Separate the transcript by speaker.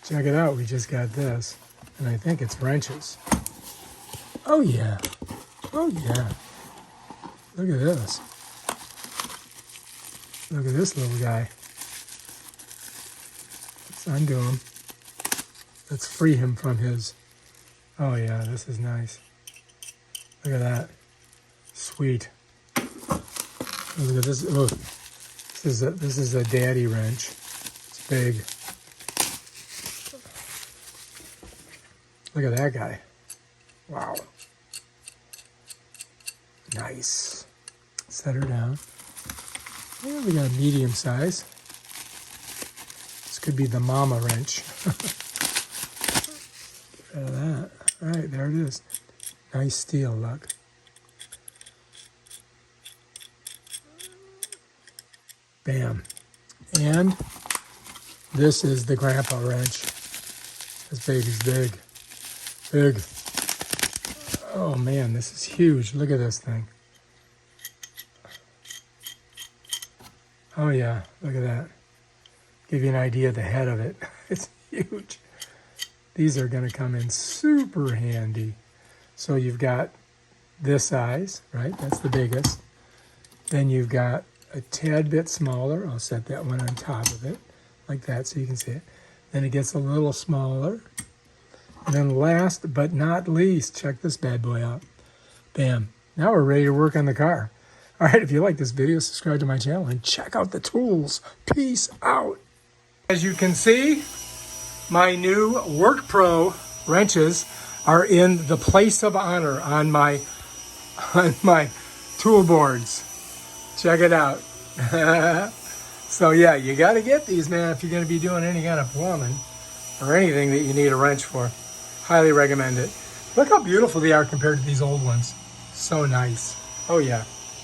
Speaker 1: Check it out, we just got this. And I think it's wrenches. Oh yeah. Oh yeah. Look at this. Look at this little guy. Let's undo him. Let's free him from his... Oh yeah, this is nice. Look at that. Sweet. Look at this. Oh, this is a daddy wrench. It's big. Look at that guy. Wow. Nice. Set her down. Yeah, we got a medium size. This could be the mama wrench. Get rid of that. All right, there it is. Nice steel, look. Bam. And this is the grandpa wrench. This baby's big. Big. Oh man, this is huge. Look at this thing. Oh yeah, look at that. Give you an idea of the head of it. It's huge. These are going to come in super handy. So you've got this size, right? That's the biggest. Then you've got a tad bit smaller. I'll set that one on top of it, like that so you can see it. Then it gets a little smaller. And then last but not least, check this bad boy out. Bam. Now we're ready to work on the car. All right, if you like this video, subscribe to my channel and check out the tools. Peace out. As you can see, my new Workpro wrenches are in the place of honor on my tool boards. Check it out. So yeah, you got to get these, man, if you're going to be doing any kind of plumbing or anything that you need a wrench for. Highly recommend it. Look how beautiful they are compared to these old ones. So nice. Oh yeah.